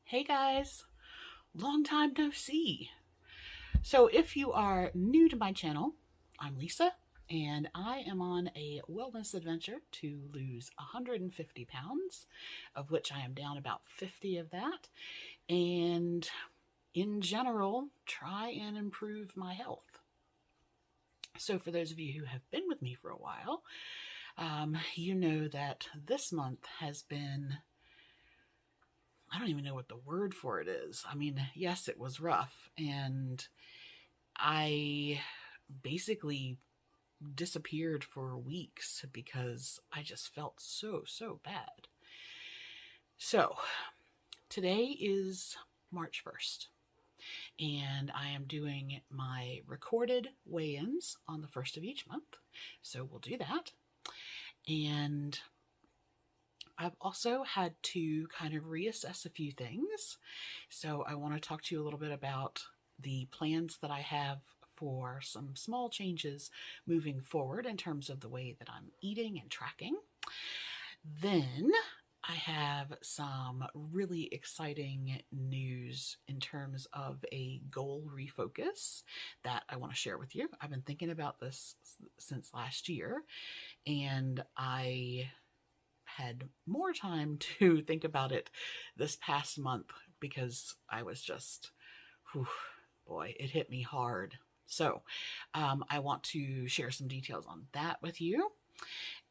Hey guys, long time no see. So if you are new to my channel, I'm Lisa and I am on a wellness adventure to lose 150 pounds, of which I am down about 50 of that, and in general, try and improve my health. So for those of you who have been with me for a while, you know that this month has been, I don't even know what the word for it is. I mean, yes, it was rough, and I basically disappeared for weeks because I just felt so bad. So today is March 1st, and I am doing my recorded weigh-ins on the 1st of each month. So we'll do that. And I've also had to kind of reassess a few things. So I want to talk to you a little bit about the plans that I have for some small changes moving forward in terms of the way that I'm eating and tracking. Then I have some really exciting news in terms of a goal refocus that I want to share with you. I've been thinking about this since last year, and I had more time to think about it this past month because I was just, boy, it hit me hard. So I want to share some details on that with you.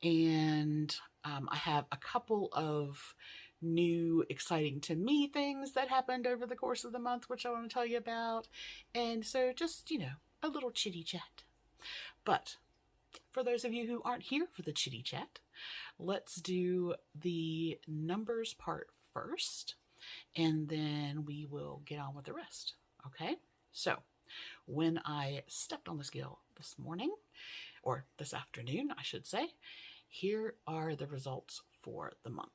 And I have a couple of new, exciting to me things that happened over the course of the month, which I want to tell you about. And so just, a little chitty chat. But for those of you who aren't here for the chitty chat, let's do the numbers part first, and then we will get on with the rest. Okay? So when I stepped on the scale this morning, or this afternoon, I should say, here are the results for the month.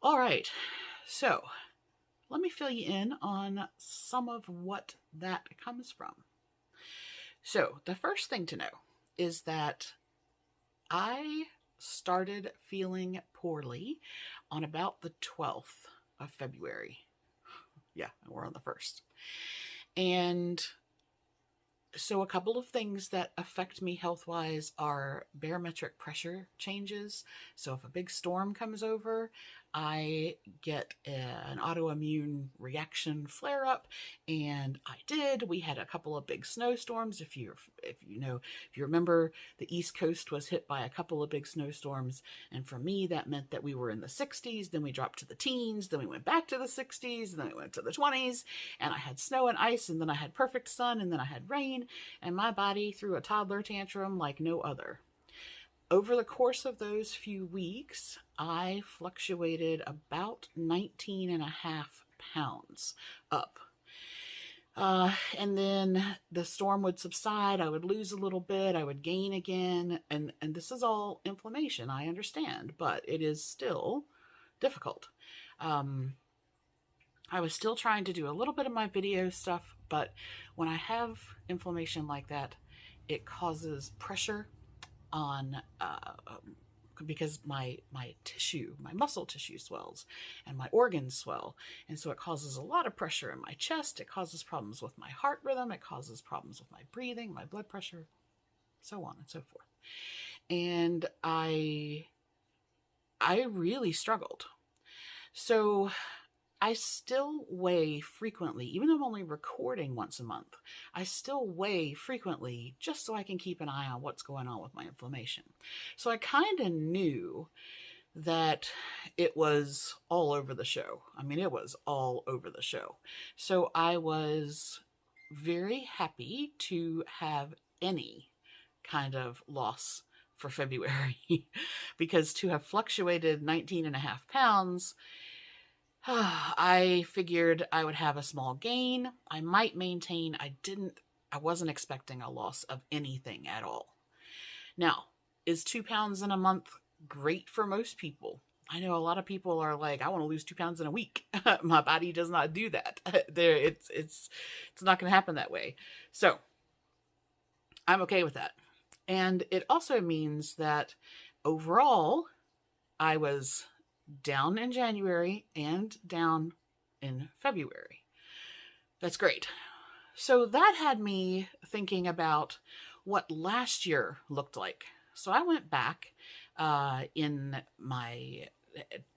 All right, so let me fill you in on some of what that comes from. So the first thing to know is that I started feeling poorly on about the 12th of February. Yeah, we're on the 1st. And so a couple of things that affect me health-wise are barometric pressure changes. So if a big storm comes over, I get an autoimmune reaction flare-up, and I did. We had a couple of big snowstorms. If you remember, the East Coast was hit by a couple of big snowstorms, and for me, that meant that we were in the 60s, then we dropped to the teens, then we went back to the 60s, then we went to the 20s, and I had snow and ice, and then I had perfect sun, and then I had rain, and my body threw a toddler tantrum like no other. Over the course of those few weeks, I fluctuated about 19.5 pounds up. And then the storm would subside, I would lose a little bit, I would gain again, and this is all inflammation, I understand, but it is still difficult. I was still trying to do a little bit of my video stuff, but when I have inflammation like that, it causes pressure on, because my muscle tissue swells and my organs swell. And so it causes a lot of pressure in my chest. It causes problems with my heart rhythm. It causes problems with my breathing, my blood pressure, so on and so forth. And I really struggled. So I still weigh frequently, even though I'm only recording once a month, I still weigh frequently just so I can keep an eye on what's going on with my inflammation. So I kind of knew that it was all over the show. I mean, it was all over the show. So I was very happy to have any kind of loss for February because to have fluctuated 19.5 pounds, I figured I would have a small gain. I might maintain. I wasn't expecting a loss of anything at all. Now, is 2 pounds in a month great for most people? I know a lot of people are like, I want to lose 2 pounds in a week. My body does not do that. It's not going to happen that way. So I'm okay with that. And it also means that overall, I was down in January and down in February. That's great. So that had me thinking about what last year looked like. So I went back in my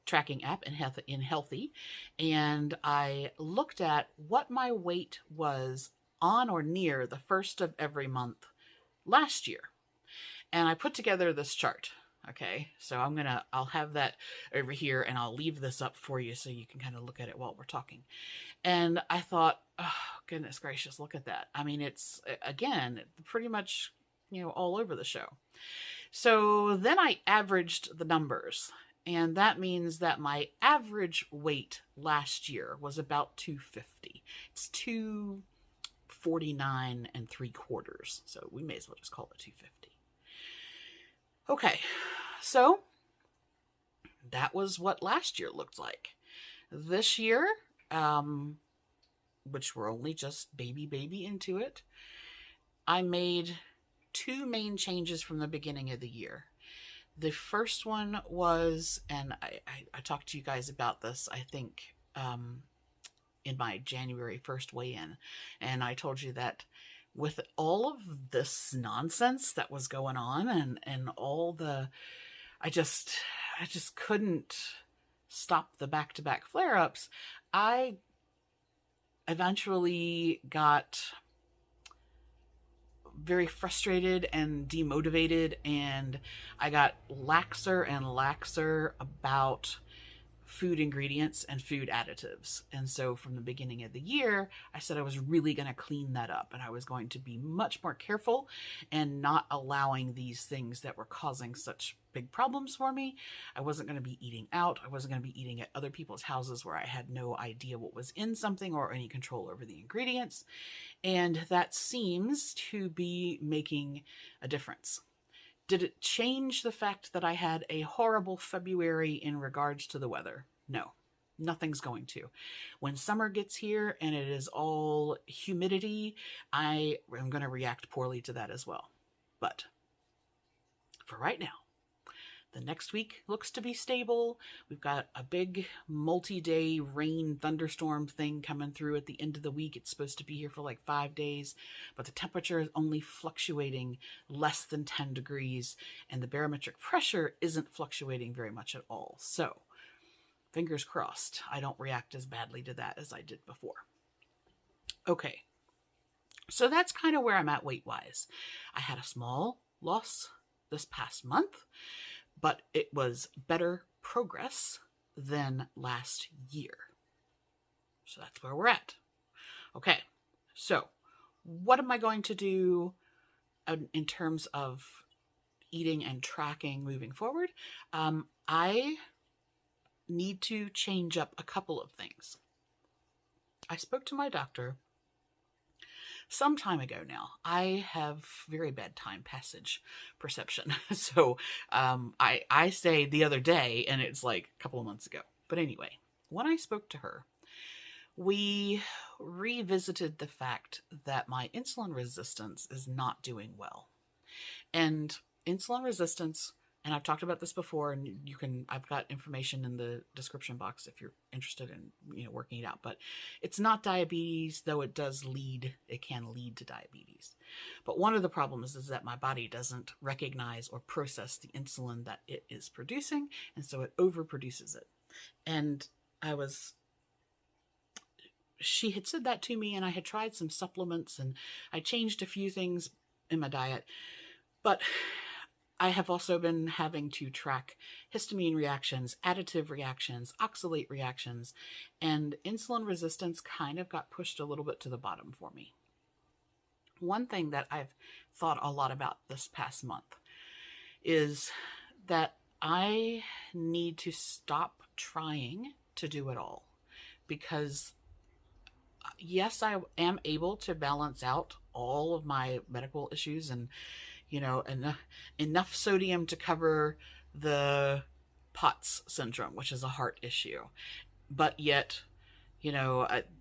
tracking app in Healthy, and I looked at what my weight was on or near the first of every month last year. And I put together this chart. Okay, so I'll have that over here, and I'll leave this up for you so you can kind of look at it while we're talking. And I thought, oh, goodness gracious, look at that. I mean, it's, again, pretty much, all over the show. So then I averaged the numbers, and that means that my average weight last year was about 250. It's 249 3/4. So we may as well just call it 250. Okay, so that was what last year looked like. This year, which we're only just baby into it, I made 2 main changes from the beginning of the year. The first one was, and I talked to you guys about this, I think, in my January 1st weigh-in, and I told you that with all of this nonsense that was going on and all the, I just couldn't stop the back-to-back flare-ups. I eventually got very frustrated and demotivated, and I got laxer and laxer about food ingredients and food additives. And so from the beginning of the year, I said I was really going to clean that up, and I was going to be much more careful and not allowing these things that were causing such big problems for me. I wasn't going to be eating out. I wasn't going to be eating at other people's houses where I had no idea what was in something or any control over the ingredients. And that seems to be making a difference. Did it change the fact that I had a horrible February in regards to the weather? No, nothing's going to. When summer gets here and it is all humidity, I am going to react poorly to that as well. But for right now, the next week looks to be stable. We've got a big multi-day rain thunderstorm thing coming through at the end of the week. It's supposed to be here for like 5 days, but the temperature is only fluctuating less than 10 degrees, and the barometric pressure isn't fluctuating very much at all. So fingers crossed I don't react as badly to that as I did before. Okay, so that's kind of where I'm at weight-wise. I had a small loss this past month, but it was better progress than last year. So that's where we're at. Okay, so what am I going to do in terms of eating and tracking moving forward? I need to change up a couple of things. I spoke to my doctor some time ago now. I have very bad time passage perception. So I say the other day, and it's like a couple of months ago. But anyway, when I spoke to her, we revisited the fact that my insulin resistance is not doing well. And insulin resistance, and I've talked about this before, and I've got information in the description box if you're interested in, working it out, but it's not diabetes, though it can lead to diabetes. But one of the problems is that my body doesn't recognize or process the insulin that it is producing, and so it overproduces it. And she had said that to me, and I had tried some supplements, and I changed a few things in my diet, but I have also been having to track histamine reactions, additive reactions, oxalate reactions, and insulin resistance kind of got pushed a little bit to the bottom for me. One thing that I've thought a lot about this past month is that I need to stop trying to do it all, because yes, I am able to balance out all of my medical issues and enough sodium to cover the POTS syndrome, which is a heart issue, but yet,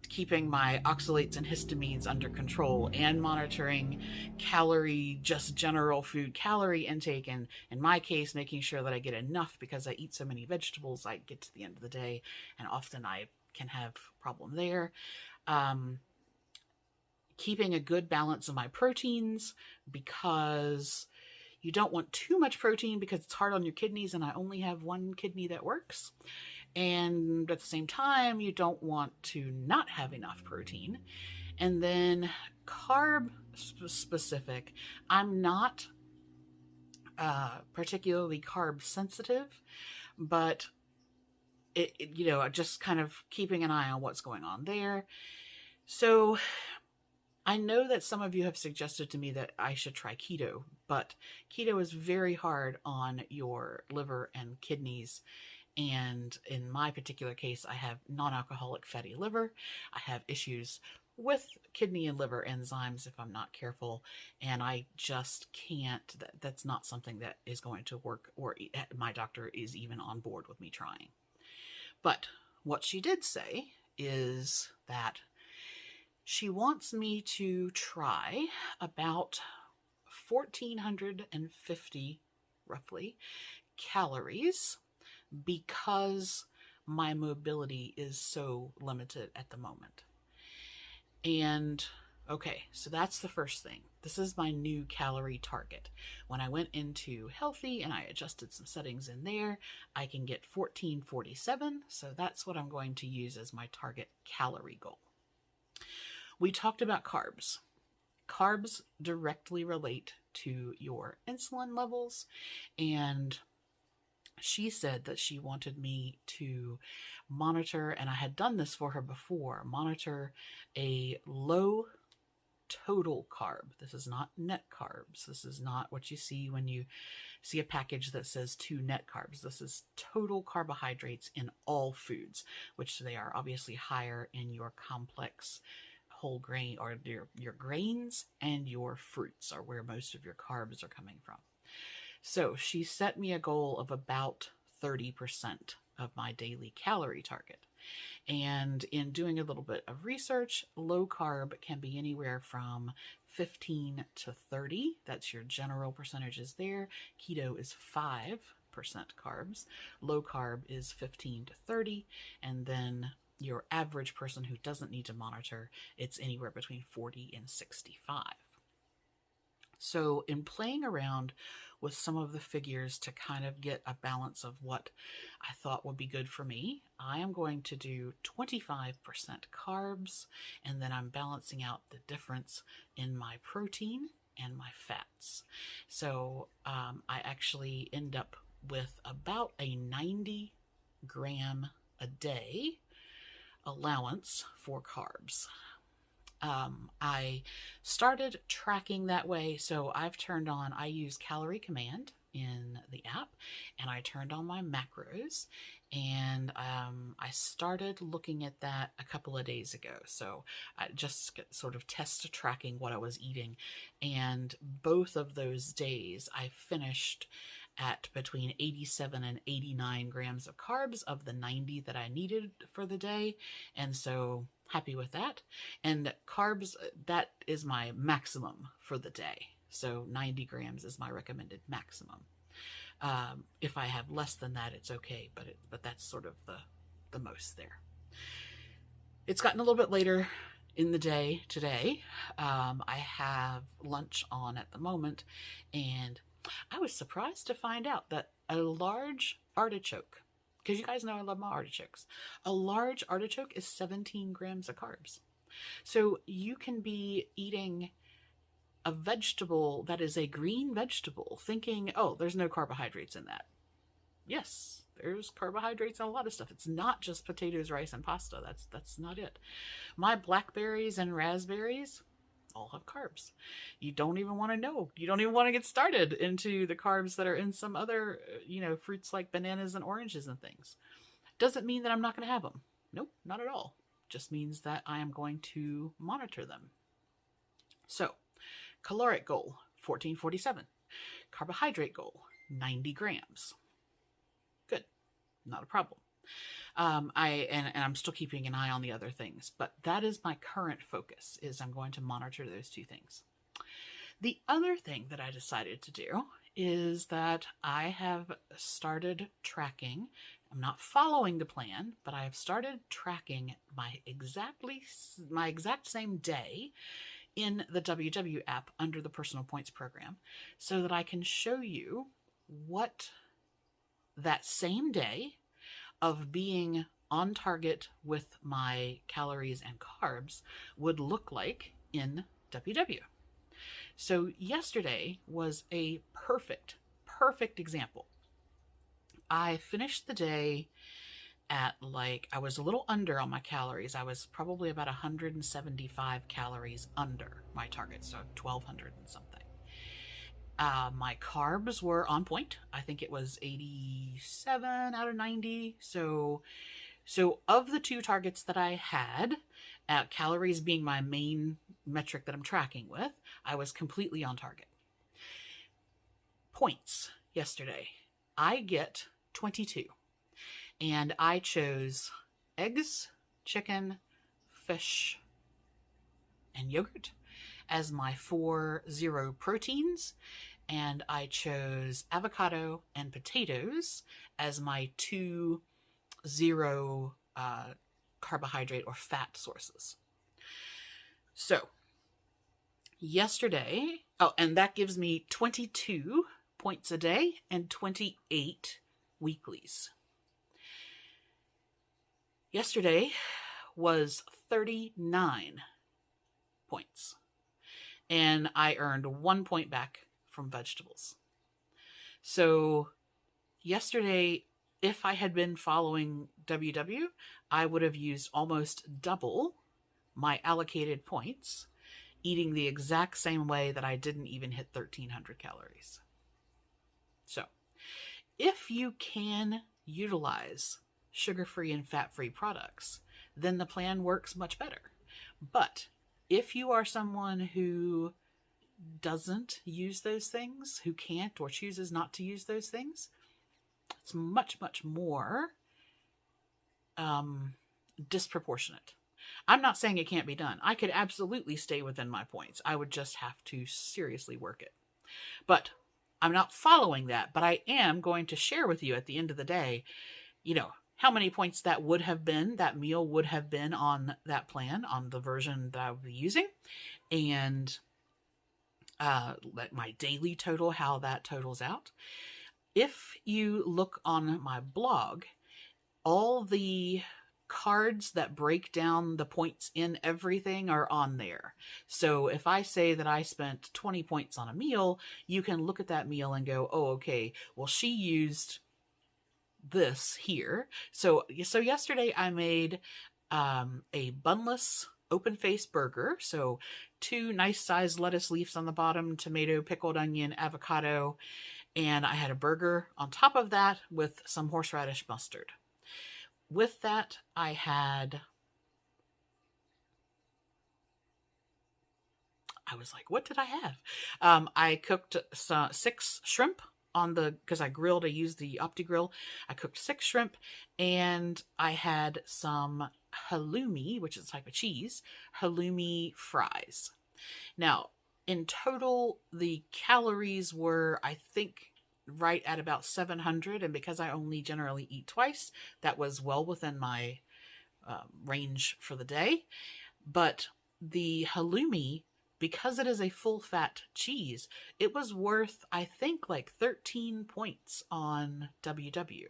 keeping my oxalates and histamines under control and monitoring general food calorie intake. And in my case, making sure that I get enough because I eat so many vegetables, I get to the end of the day and often I can have a problem there. Keeping a good balance of my proteins, because you don't want too much protein because it's hard on your kidneys, and I only have one kidney that works. And at the same time, you don't want to not have enough protein. And then carb specific, I'm not particularly carb sensitive, but just kind of keeping an eye on what's going on there. So I know that some of you have suggested to me that I should try keto, but keto is very hard on your liver and kidneys. And in my particular case, I have non-alcoholic fatty liver. I have issues with kidney and liver enzymes if I'm not careful. And I just can't, that's not something that is going to work, or my doctor is even on board with me trying. But what she did say is that she wants me to try about 1,450, roughly, calories, because my mobility is so limited at the moment. And okay, so that's the first thing. This is my new calorie target. When I went into healthy and I adjusted some settings in there, I can get 1,447. So that's what I'm going to use as my target calorie goal. We talked about carbs. Carbs directly relate to your insulin levels, and she said that she wanted me to monitor, and I had done this for her before, monitor a low total carb. This is not net carbs. This is not what you see when you see a package that says 2 net carbs. This is total carbohydrates in all foods, which they are obviously higher in your complex whole grain, or your grains, and your fruits are where most of your carbs are coming from. So she set me a goal of about 30% of my daily calorie target. And in doing a little bit of research, low carb can be anywhere from 15 to 30. That's your general percentages there. Keto is 5% carbs. Low carb is 15 to 30. And then your average person who doesn't need to monitor, it's anywhere between 40 and 65. So in playing around with some of the figures to kind of get a balance of what I thought would be good for me, I am going to do 25% carbs, and then I'm balancing out the difference in my protein and my fats. So I actually end up with about a 90 gram a day allowance for carbs. I started tracking that way, so I use Calorie Command in the app, and I turned on my macros, and I started looking at that a couple of days ago. So I just sort of test tracking what I was eating, and both of those days I finished at between 87 and 89 grams of carbs of the 90 that I needed for the day. And so happy with that. And carbs, that is my maximum for the day. So 90 grams is my recommended maximum. If I have less than that, it's okay, but that's sort of the most there. It's gotten a little bit later in the day today. I have lunch on at the moment, and I was surprised to find out that a large artichoke, because you guys know I love my artichokes, a large artichoke is 17 grams of carbs. So you can be eating a vegetable that is a green vegetable thinking, oh, there's no carbohydrates in that. Yes, there's carbohydrates in a lot of stuff. It's not just potatoes, rice, and pasta. That's not it. My blackberries and raspberries all have carbs. You don't even want to know. You don't even want to get started into the carbs that are in some other, fruits like bananas and oranges and things. Doesn't mean that I'm not going to have them. Nope, not at all. Just means that I am going to monitor them. So, caloric goal, 1447. Carbohydrate goal, 90 grams. Good. Not a problem. I'm still keeping an eye on the other things, but that is my current focus, is I'm going to monitor those two things. The other thing that I decided to do is that I have started tracking. I'm not following the plan, but I have started tracking my exact same day in the WW app under the Personal Points program, so that I can show you what that same day of being on target with my calories and carbs would look like in WW. So yesterday was a perfect example. I finished the day at I was a little under on my calories. I was probably about 175 calories under my target, so 1,200 and something. My carbs were on point. I think it was 87 out of 90. So of the two targets that I had, calories being my main metric that I'm tracking with, I was completely on target. Points yesterday. I get 22. And I chose eggs, chicken, fish, and yogurt as my 4 zero proteins. And I chose avocado and potatoes as my 2 zero carbohydrate or fat sources. So yesterday, and that gives me 22 points a day and 28 weeklies. Yesterday was 39 points, and I earned 1 point back from vegetables. So yesterday, if I had been following WW, I would have used almost double my allocated points, eating the exact same way that I didn't even hit 1,300 calories. So if you can utilize sugar-free and fat-free products, then the plan works much better. But if you are someone who doesn't use those things, who can't or chooses not to use those things, it's much more disproportionate. I'm not saying it can't be done. I could absolutely stay within my points. I would just have to seriously work it. But I'm not following that, but I am going to share with you at the end of the day, how many points that meal would have been on that plan, on the version that I would be using, and my daily total, how that totals out. If you look on my blog, all the cards that break down the points in everything are on there. So if I say that I spent 20 points on a meal, you can look at that meal and go, oh, okay, well, she used this here. So yesterday I made a bunless open-faced burger. So 2 nice sized lettuce leaves on the bottom, tomato, pickled onion, avocado, and I had a burger on top of that with some horseradish mustard. With that, I was like, what did I have? I cooked 6 shrimp because I used the OptiGrill. I cooked 6 shrimp, and I had some halloumi, which is a type of cheese, halloumi fries. Now, in total, the calories were, I think, right at about 700, and because I only generally eat twice, that was well within my range for the day. But the halloumi, because it is a full-fat cheese, it was worth, I think, 13 points on WW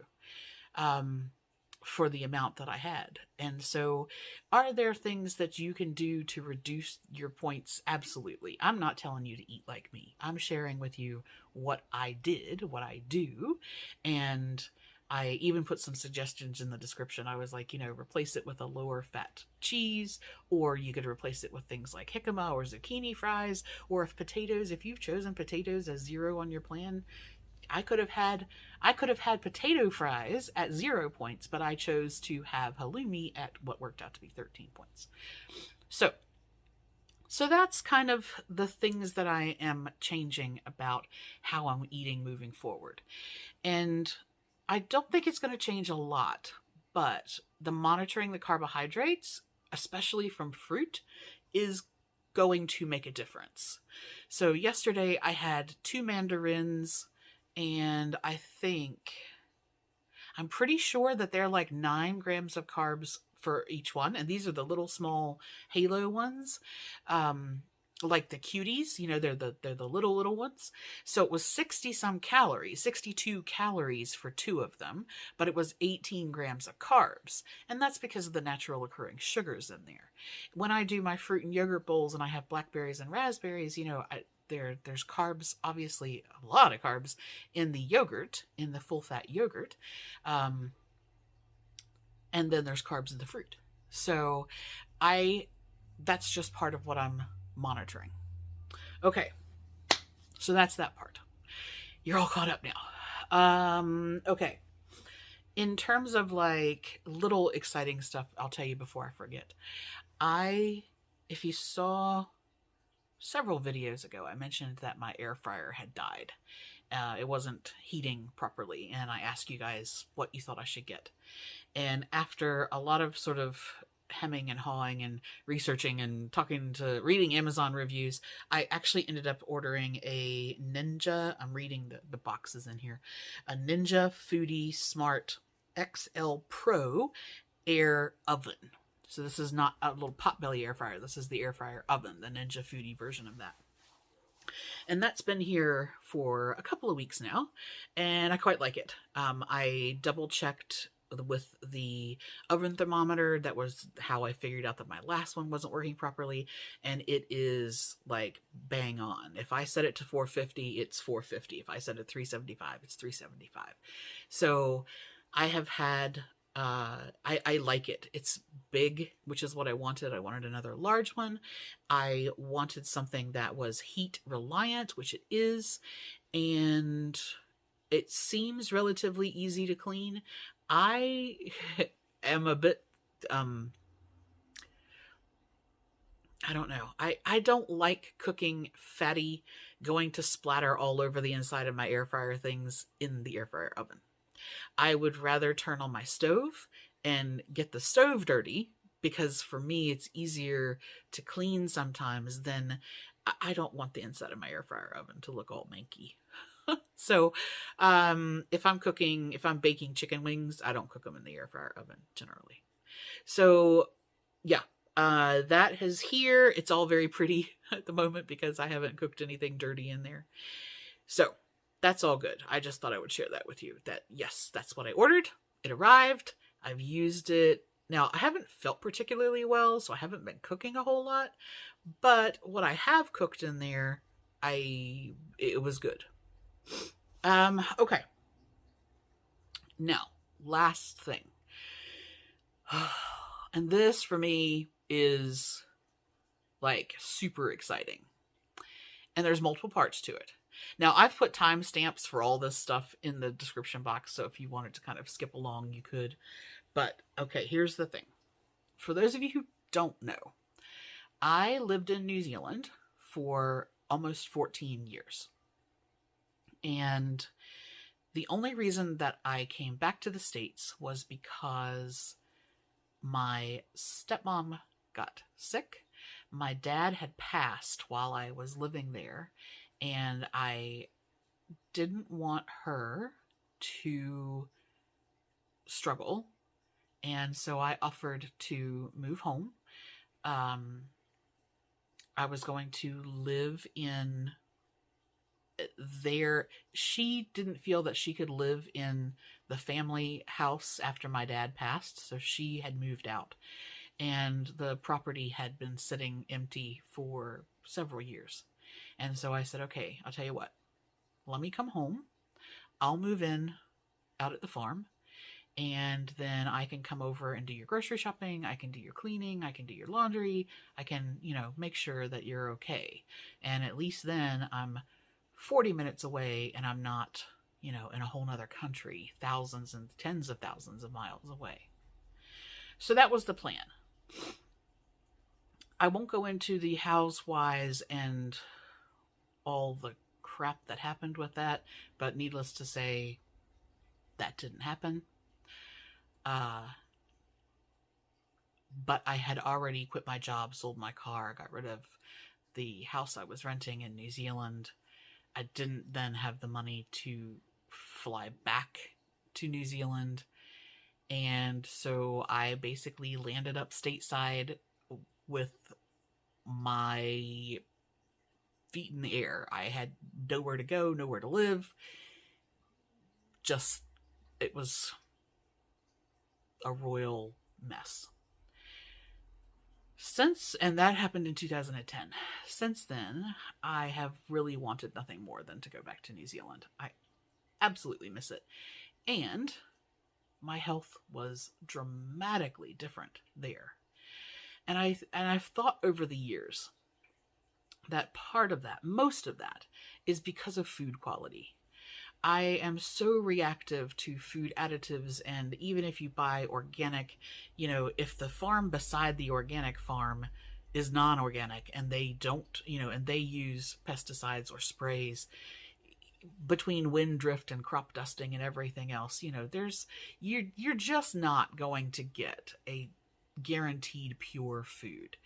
for the amount that I had. And so, are there things that you can do to reduce your points? Absolutely. I'm not telling you to eat like me. I'm sharing with you what I did, what I do, and I even put some suggestions in the description. I was like, replace it with a lower fat cheese, or you could replace it with things like jicama or zucchini fries, or if you've chosen potatoes as 0 on your plan, I could have had potato fries at 0 points, but I chose to have halloumi at what worked out to be 13 points. So So that's kind of the things that I am changing about how I'm eating moving forward. And I don't think it's going to change a lot, but the monitoring the carbohydrates, especially from fruit, is going to make a difference. So yesterday I had 2 mandarins, and I'm pretty sure that they're like 9 grams of carbs for each one. And these are the little small halo ones. Like the cuties, they're the little ones. So it was 60 some calories, 62 calories for 2 of them, but it was 18 grams of carbs. And that's because of the natural occurring sugars in there. When I do my fruit and yogurt bowls and I have blackberries and raspberries, there's carbs, obviously a lot of carbs in the yogurt, in the full fat yogurt. And then there's carbs in the fruit. So that's just part of what I'm monitoring. Okay. So that's that part. You're all caught up now. Okay. In terms of like little exciting stuff, I'll tell you before I forget. If you saw several videos ago, I mentioned that my air fryer had died. It wasn't heating properly, and I asked you guys what you thought I should get. And after a lot of sort of hemming and hawing and researching and reading Amazon reviews, I actually ended up ordering a Ninja, I'm reading the boxes in here, a Ninja Foodie Smart XL Pro air oven. So this is not a little potbelly air fryer. This is the air fryer oven, the Ninja Foodie version of that. And that's been here for a couple of weeks now, and I quite like it. I double checked with the oven thermometer. That was how I figured out that my last one wasn't working properly, and it is like bang on. If I set it to 450, it's 450. If I set it 375, it's 375. So I have had I like it. It's big, which is what I wanted. I wanted another large one. I wanted something that was heat reliant, which it is, and it seems relatively easy to clean. I am a bit, I don't know. I don't like cooking fatty, going to splatter all over the inside of my air fryer things in the air fryer oven. I would rather turn on my stove and get the stove dirty, because for me it's easier to clean sometimes than I don't want the inside of my air fryer oven to look all manky. So if I'm baking chicken wings, I don't cook them in the air fryer oven generally. So yeah, that is here. It's all very pretty at the moment because I haven't cooked anything dirty in there. So that's all good. I just thought I would share that with you, that yes, that's what I ordered. It arrived. I've used it. Now, I haven't felt particularly well, so I haven't been cooking a whole lot, but what I have cooked in there, it was good. Okay. Now, last thing. And this for me is like super exciting. And there's multiple parts to it. Now, I've put timestamps for all this stuff in the description box, so if you wanted to kind of skip along, you could. But, okay, here's the thing. For those of you who don't know, I lived in New Zealand for almost 14 years. And the only reason that I came back to the States was because my stepmom got sick. My dad had passed while I was living there, and I didn't want her to struggle. And so I offered to move home. I was going to live in there. She didn't feel that she could live in the family house after my dad passed, so she had moved out. And the property had been sitting empty for several years. And so I said, okay, I'll tell you what, let me come home. I'll move in out at the farm, and then I can come over and do your grocery shopping. I can do your cleaning. I can do your laundry. I can, make sure that you're okay. And at least then I'm 40 minutes away, and I'm not, in a whole nother country, thousands and tens of thousands of miles away. So that was the plan. I won't go into the housewives and all the crap that happened with that, but needless to say, that didn't happen. But I had already quit my job, sold my car, got rid of the house I was renting in New Zealand. I didn't then have the money to fly back to New Zealand. And so I basically landed up stateside with my feet in the air. I had nowhere to go, nowhere to live. It was a royal mess. And that happened in 2010. Since then, I have really wanted nothing more than to go back to New Zealand. I absolutely miss it. And my health was dramatically different there. And I've thought over the years that most of that, is because of food quality. I am so reactive to food additives, and even if you buy organic, if the farm beside the organic farm is non-organic and they don't, and they use pesticides or sprays, between wind drift and crop dusting and everything else, you're just not going to get a guaranteed pure food.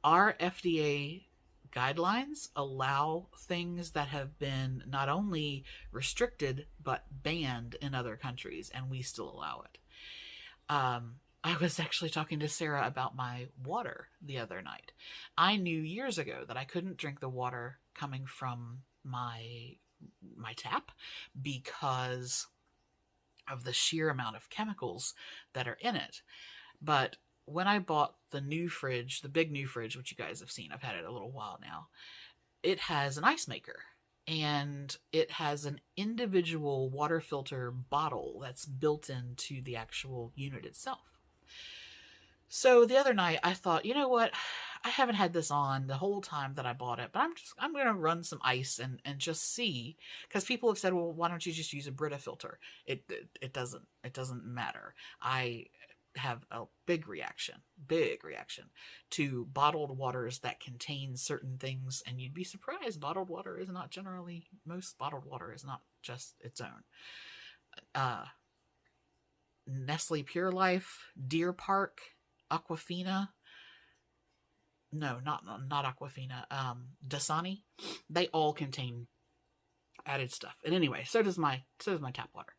Our FDA guidelines allow things that have been not only restricted but banned in other countries, and we still allow it. I was actually talking to Sarah about my water the other night. I knew years ago that I couldn't drink the water coming from my tap because of the sheer amount of chemicals that are in it. But when I bought the new fridge, the big new fridge, which you guys have seen, I've had it a little while now, it has an ice maker, and it has an individual water filter bottle that's built into the actual unit itself. So the other night I thought, you know what? I haven't had this on the whole time that I bought it, but I'm going to run some ice and just see, because people have said, well, why don't you just use a Brita filter? It doesn't matter. I have a big reaction to bottled waters that contain certain things, and you'd be surprised, most bottled water is not just its own. Nestle Pure Life, Deer Park, Aquafina, no, not Aquafina, Dasani, they all contain added stuff. And anyway, so does my tap water.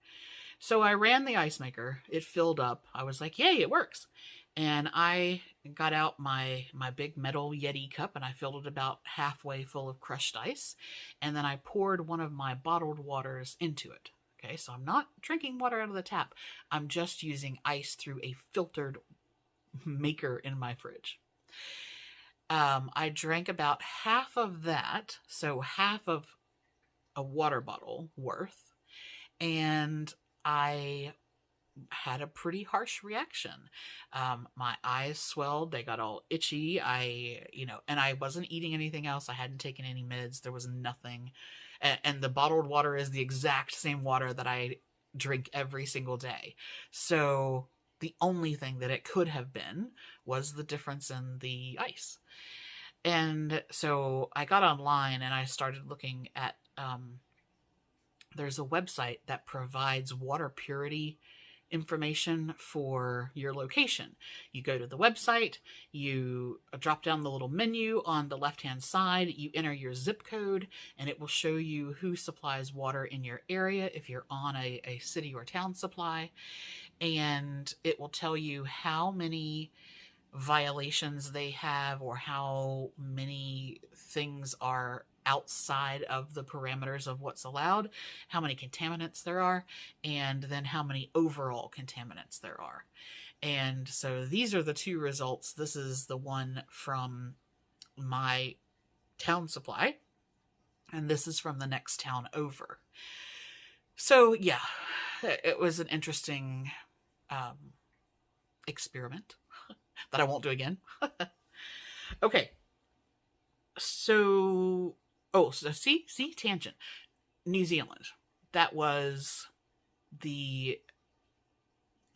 So I ran the ice maker, it filled up, I was like, yay, it works. And I got out my big metal Yeti cup, and I filled it about halfway full of crushed ice, and then I poured one of my bottled waters into it. Okay, so I'm not drinking water out of the tap, I'm just using ice through a filtered maker in my fridge. I drank about half of that, so half of a water bottle worth, and I had a pretty harsh reaction. My eyes swelled, they got all itchy, and I wasn't eating anything else, I hadn't taken any meds, there was nothing, and the bottled water is the exact same water that I drink every single day. So the only thing that it could have been was the difference in the ice. And so I got online and I started looking at, there's a website that provides water purity information for your location. You go to the website, you drop down the little menu on the left-hand side, you enter your zip code, and it will show you who supplies water in your area if you're on a city or town supply. And it will tell you how many violations they have, or how many things are outside of the parameters of what's allowed, how many contaminants there are, and then how many overall contaminants there are. And so these are the two results. This is the one from my town supply, and this is from the next town over. So yeah, it was an interesting experiment that I won't do again. Okay. So see, tangent. New Zealand. That was the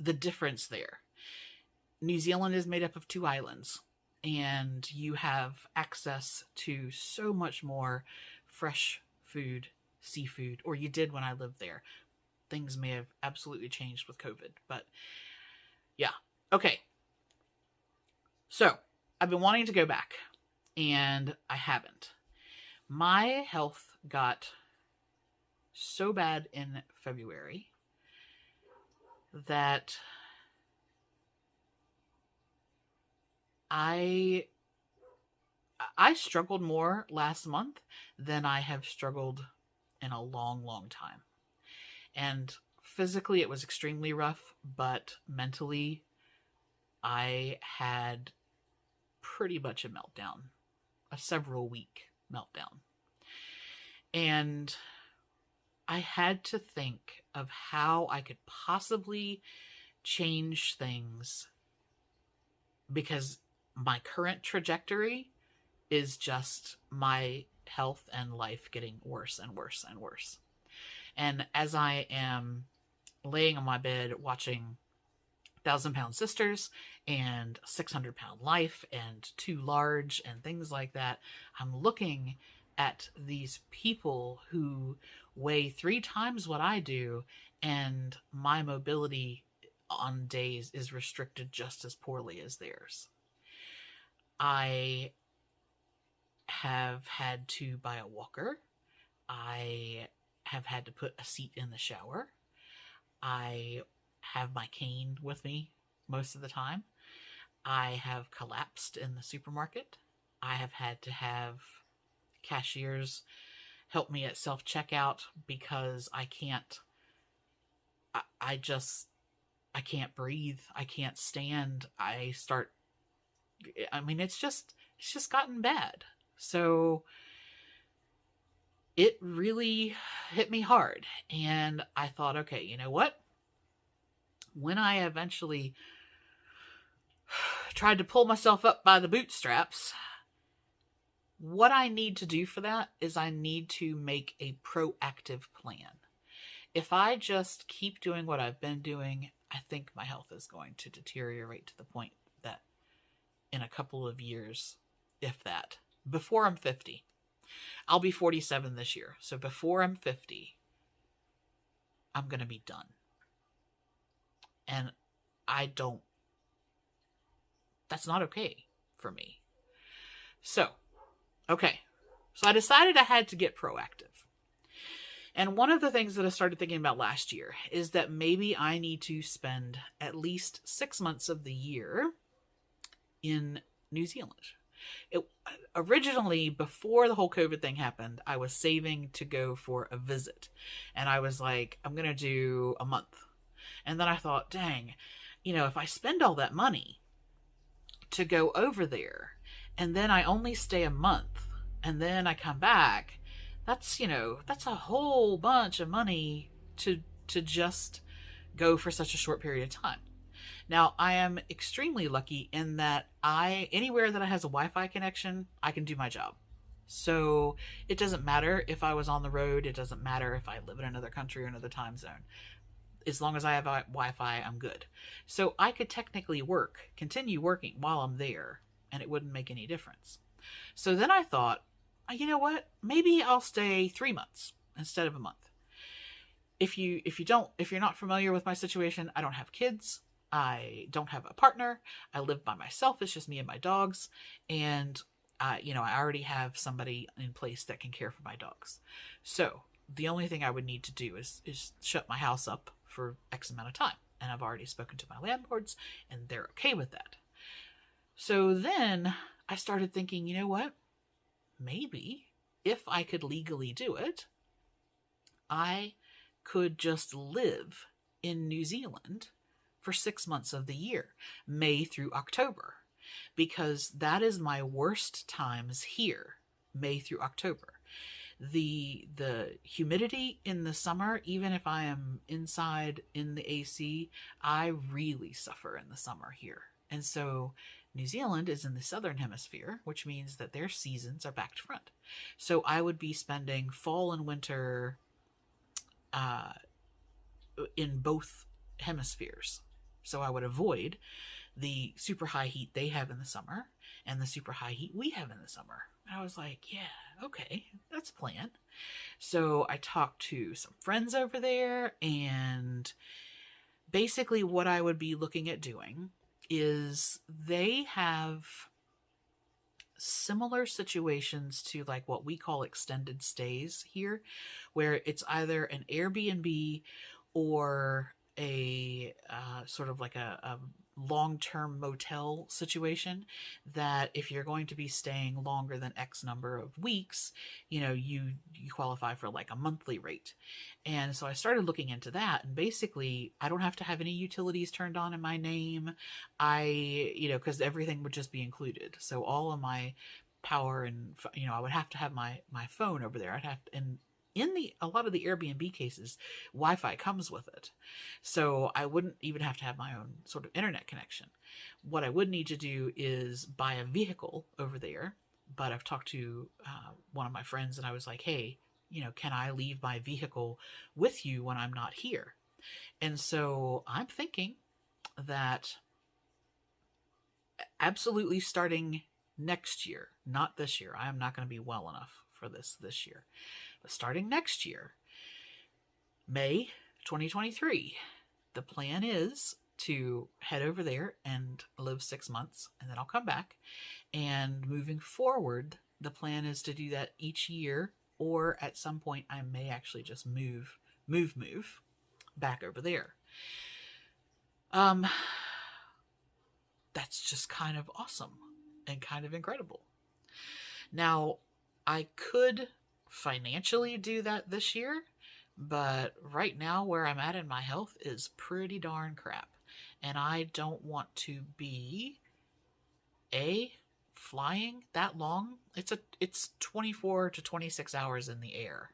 difference there. New Zealand is made up of 2 islands, and you have access to so much more fresh food, seafood, or you did when I lived there. Things may have absolutely changed with COVID, but yeah. Okay. So I've been wanting to go back, and I haven't. My health got so bad in February that I struggled more last month than I have struggled in a long, long time. And physically it was extremely rough, but mentally I had pretty much a meltdown, a several week meltdown. And I had to think of how I could possibly change things, because my current trajectory is just my health and life getting worse and worse and worse. And as I am laying on my bed watching 1,000-Pound Sisters and 600-Pound Life and Too Large and things like that, I'm looking at these people who weigh 3 times what I do, and my mobility on days is restricted just as poorly as theirs. I have had to buy a walker. I have had to put a seat in the shower. I have my cane with me most of the time. I have collapsed in the supermarket. I have had to have cashiers help me at self-checkout because I can't breathe. I can't stand. It's just gotten bad. So it really hit me hard. And I thought, okay, you know what? When I eventually tried to pull myself up by the bootstraps, what I need to do for that is I need to make a proactive plan. If I just keep doing what I've been doing, I think my health is going to deteriorate to the point that in a couple of years, if that, before I'm 50, I'll be 47 this year. So before I'm 50, I'm going to be done. And that's not okay for me. So I decided I had to get proactive. And one of the things that I started thinking about last year is that maybe I need to spend at least 6 months of the year in New Zealand. Originally, before the whole COVID thing happened, I was saving to go for a visit. And I was like, I'm going to do a month. And then I thought, dang, if I spend all that money to go over there, and then I only stay a month, and then I come back, that's a whole bunch of money to just go for such a short period of time. Now, I am extremely lucky in that anywhere that has a Wi-Fi connection, I can do my job. So it doesn't matter if I was on the road. It doesn't matter if I live in another country or another time zone. As long as I have Wi-Fi, I'm good. So I could technically continue working while I'm there, and it wouldn't make any difference. So then I thought, you know what? Maybe I'll stay 3 months instead of a month. If you're not familiar with my situation, I don't have kids. I don't have a partner. I live by myself. It's just me and my dogs. And, I already have somebody in place that can care for my dogs. So the only thing I would need to do is shut my house up for X amount of time. And I've already spoken to my landlords, and they're okay with that. So then I started thinking, you know what? Maybe if I could legally do it, I could just live in New Zealand for 6 months of the year, May through October, because that is my worst times here, May through October. The humidity in the summer, even if I am inside in the AC, I really suffer in the summer here. And so New Zealand is in the southern hemisphere, which means that their seasons are back to front. So I would be spending fall and winter in both hemispheres. So I would avoid the super high heat they have in the summer and the super high heat we have in the summer. And I was like, yeah, okay, that's a plan. So I talked to some friends over there, and basically what I would be looking at doing is they have similar situations to like what we call extended stays here, where it's either an Airbnb or a sort of like a long-term motel situation, that if you're going to be staying longer than X number of weeks, you qualify for like a monthly rate. And so I started looking into that, and basically I don't have to have any utilities turned on in my name. Because everything would just be included. So all of my power and, I would have to have my phone over there. I'd have to, and in a lot of the Airbnb cases, Wi-Fi comes with it. So I wouldn't even have to have my own sort of internet connection. What I would need to do is buy a vehicle over there. But I've talked to one of my friends, and I was like, hey, can I leave my vehicle with you when I'm not here? And so I'm thinking that absolutely starting next year, not this year. I am not going to be well enough for this year. But starting next year, May 2023, the plan is to head over there and live 6 months, and then I'll come back. And moving forward, the plan is to do that each year, or at some point I may actually just move back over there. That's just kind of awesome and kind of incredible. Now, I could financially do that this year, but right now where I'm at in my health is pretty darn crap. And I don't want to be flying that long. It's 24 to 26 hours in the air.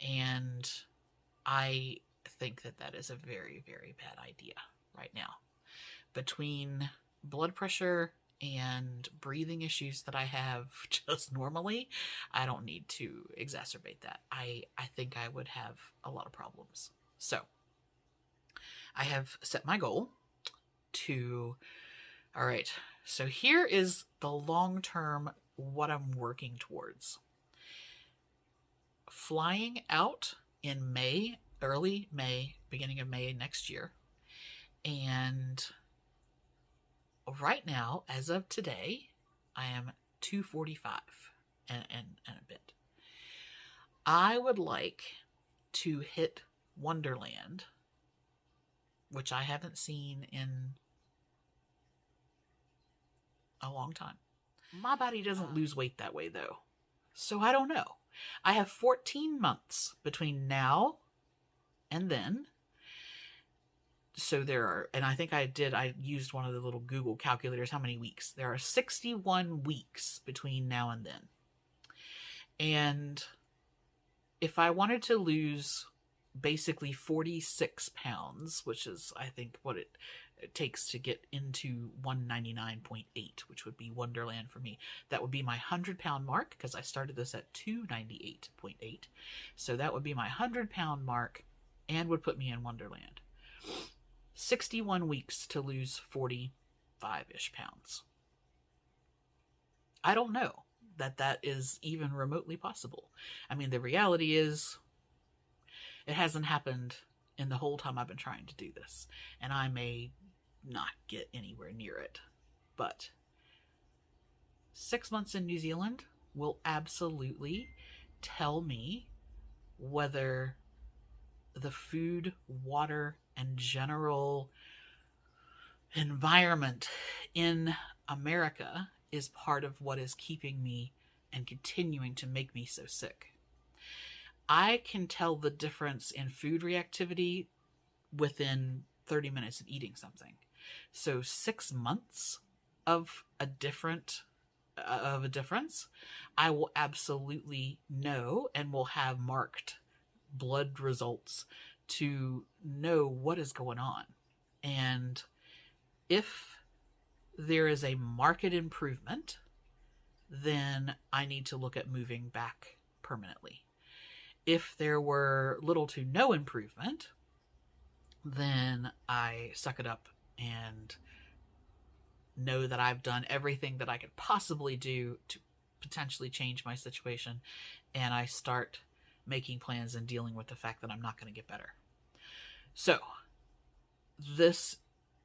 And I think that is a very, very bad idea right now. Between blood pressure and breathing issues that I have just normally, I don't need to exacerbate that. I think I would have a lot of problems. So I have set my goal to, all right, so here is the long-term what I'm working towards. Flying out in May, early May, beginning of May next year. And right now, as of today, I am 245 and a bit. I would like to hit Wonderland, which I haven't seen in a long time. My body doesn't lose weight that way, though. So I don't know. I have 14 months between now and then. So there are, and I think I used one of the little Google calculators, how many weeks. There are 61 weeks between now and then. And if I wanted to lose basically 46 pounds, which is, I think, what it takes to get into 199.8, which would be Wonderland for me. That would be my 100-pound mark, because I started this at 298.8. So that would be my 100-pound mark and would put me in Wonderland. 61 weeks to lose 45-ish pounds. I don't know that is even remotely possible. I mean, the reality is it hasn't happened in the whole time I've been trying to do this, and I may not get anywhere near it. But 6 months in New Zealand will absolutely tell me whether the food, water, and general environment in America is part of what is keeping me and continuing to make me so sick. I can tell the difference in food reactivity within 30 minutes of eating something. So 6 months of a difference, I will absolutely know and will have marked blood results to know what is going on. And if there is a marked improvement, then I need to look at moving back permanently. If there were little to no improvement, then I suck it up and know that I've done everything that I could possibly do to potentially change my situation, and I start making plans and dealing with the fact that I'm not going to get better. So this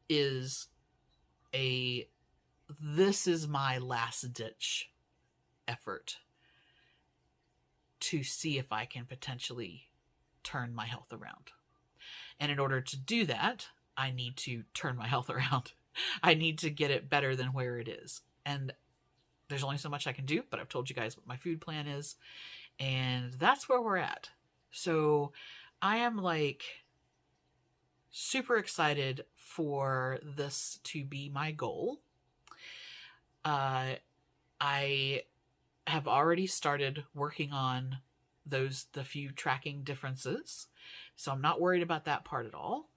is my last ditch effort to see if I can potentially turn my health around. And in order to do that, I need to turn my health around. I need to get it better than where it is. And there's only so much I can do, but I've told you guys what my food plan is, and that's where we're at. So I am like super excited for this to be my goal. I have already started working on the few tracking differences, so I'm not worried about that part at all.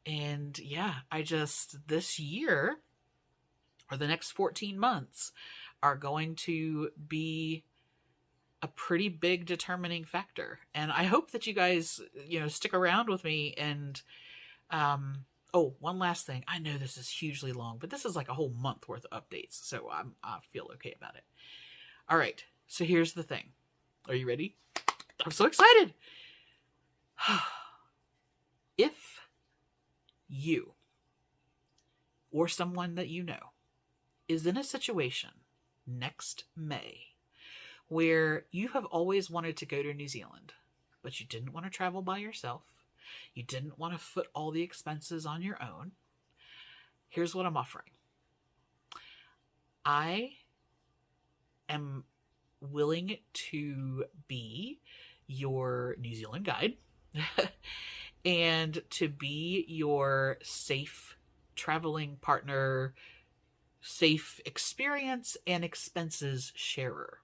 And yeah, this year, or the next 14 months, are going to be a pretty big determining factor. And I hope that you guys, stick around with me. And, one last thing. I know this is hugely long, but this is like a whole month worth of updates. So I feel okay about it. All right. So here's the thing. Are you ready? I'm so excited. If you or someone that you know is in a situation next May where you have always wanted to go to New Zealand, but you didn't want to travel by yourself, you didn't want to foot all the expenses on your own, here's what I'm offering. I am willing to be your New Zealand guide and to be your safe traveling partner, safe experience and expenses sharer.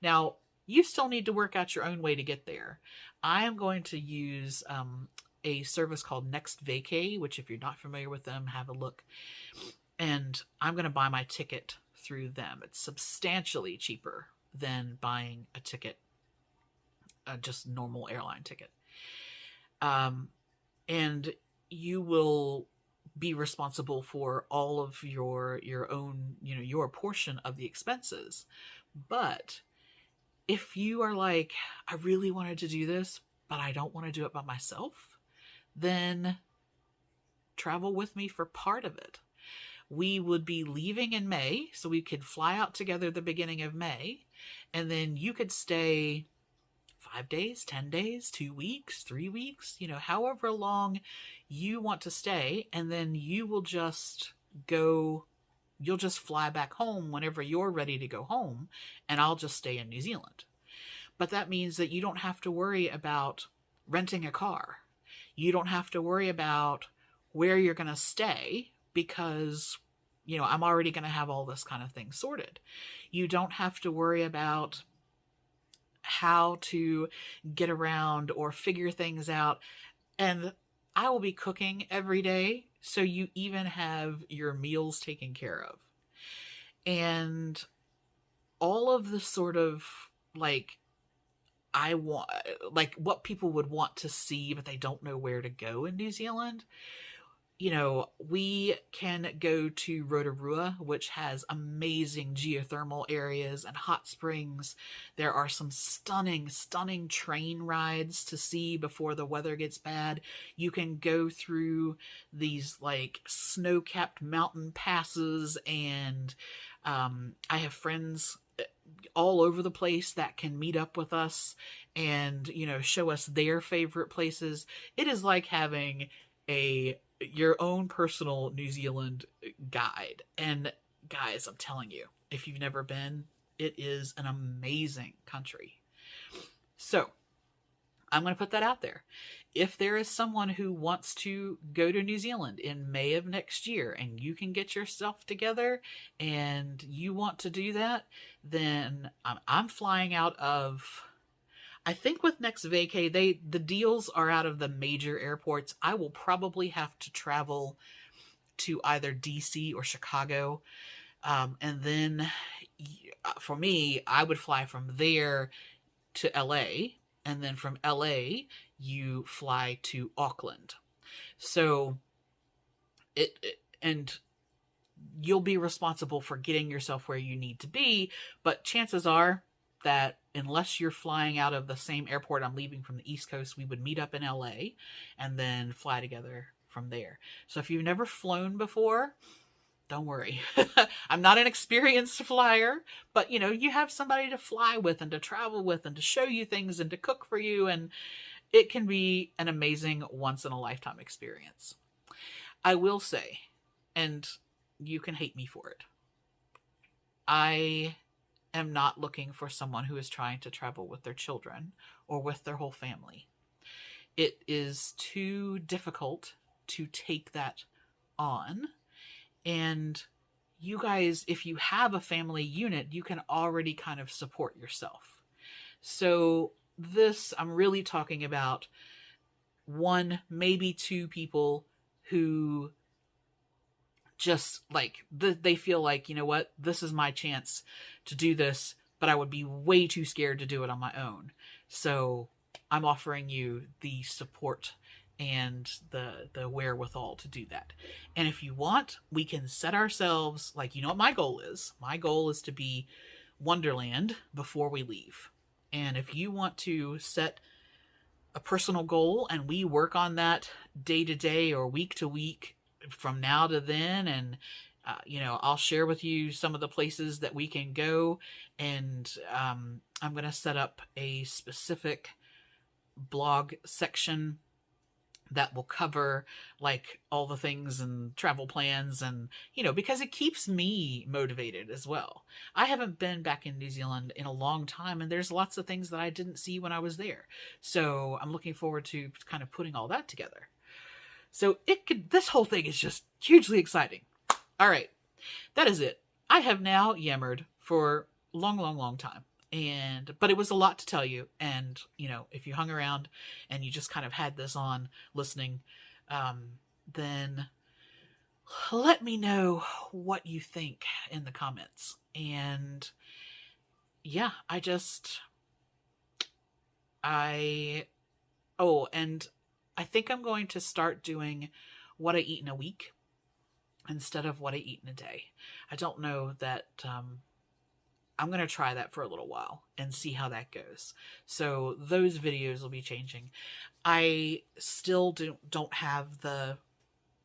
Now, you still need to work out your own way to get there. I am going to use a service called Next Vacay, which if you're not familiar with them, have a look. And I'm going to buy my ticket through them. It's substantially cheaper than buying a ticket, just normal airline ticket. And you will be responsible for all of your own, your portion of the expenses. But if you are like, I really wanted to do this, but I don't want to do it by myself, then travel with me for part of it. We would be leaving in May, so we could fly out together the beginning of May, and then you could stay 5 days, 10 days, 2 weeks, 3 weeks, however long you want to stay, and then you will just you'll just fly back home whenever you're ready to go home, and I'll just stay in New Zealand. But that means that you don't have to worry about renting a car. You don't have to worry about where you're going to stay because, I'm already going to have all this kind of thing sorted. You don't have to worry about how to get around or figure things out. And I will be cooking every day, so you even have your meals taken care of. And all of the sort of what people would want to see, but they don't know where to go in New Zealand. We can go to Rotorua, which has amazing geothermal areas and hot springs. There are some stunning, stunning train rides to see before the weather gets bad. You can go through these snow-capped mountain passes, and I have friends all over the place that can meet up with us and, show us their favorite places. It is like having your own personal New Zealand guide. And guys, I'm telling you, if you've never been, it is an amazing country. So I'm going to put that out there. If there is someone who wants to go to New Zealand in May of next year and you can get yourself together and you want to do that, then I'm flying out of, I think with Next Vacay, the deals are out of the major airports. I will probably have to travel to either DC or Chicago. And then for me, I would fly from there to LA. And then from LA, you fly to Auckland. So and you'll be responsible for getting yourself where you need to be. But chances are that unless you're flying out of the same airport I'm leaving from the East Coast, we would meet up in LA and then fly together from there. So if you've never flown before, don't worry. I'm not an experienced flyer, but you have somebody to fly with and to travel with and to show you things and to cook for you. And it can be an amazing once in a lifetime experience. I will say, and you can hate me for it, I am not looking for someone who is trying to travel with their children or with their whole family. It is too difficult to take that on. And you guys, if you have a family unit, you can already kind of support yourself. So this, I'm really talking about 1, maybe 2 people who just like, they feel like, you know what, this is my chance to do this, but I would be way too scared to do it on my own. So I'm offering you the support and the wherewithal to do that. And if you want, we can set ourselves, like, what my goal is? My goal is to be Wonderland before we leave. And if you want to set a personal goal and we work on that day to day or week to week from now to then, and I'll share with you some of the places that we can go, and I'm going to set up a specific blog section that will cover like all the things and travel plans, and because it keeps me motivated as well. I haven't been back in New Zealand in a long time, and there's lots of things that I didn't see when I was there. So I'm looking forward to kind of putting all that together. So this whole thing is just hugely exciting. All right, that is it. I have now yammered for a long time. But it was a lot to tell you. And, if you hung around and you just kind of had this on listening, then let me know what you think in the comments. And yeah, and I think I'm going to start doing what I eat in a week instead of what I eat in a day. I don't know that, I'm going to try that for a little while and see how that goes. So those videos will be changing. I still don't have the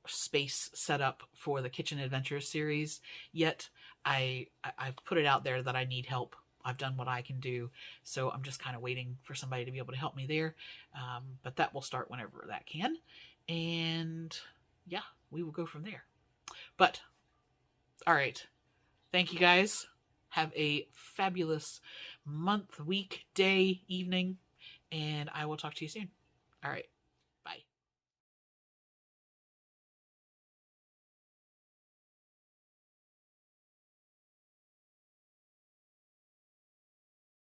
space set up for the Kitchen Adventures series yet. I've put it out there that I need help. I've done what I can do. So I'm just kind of waiting for somebody to be able to help me there. But that will start whenever that can. And yeah, we will go from there. But all right. Thank you guys. Have a fabulous month, week, day, evening, and I will talk to you soon. All right.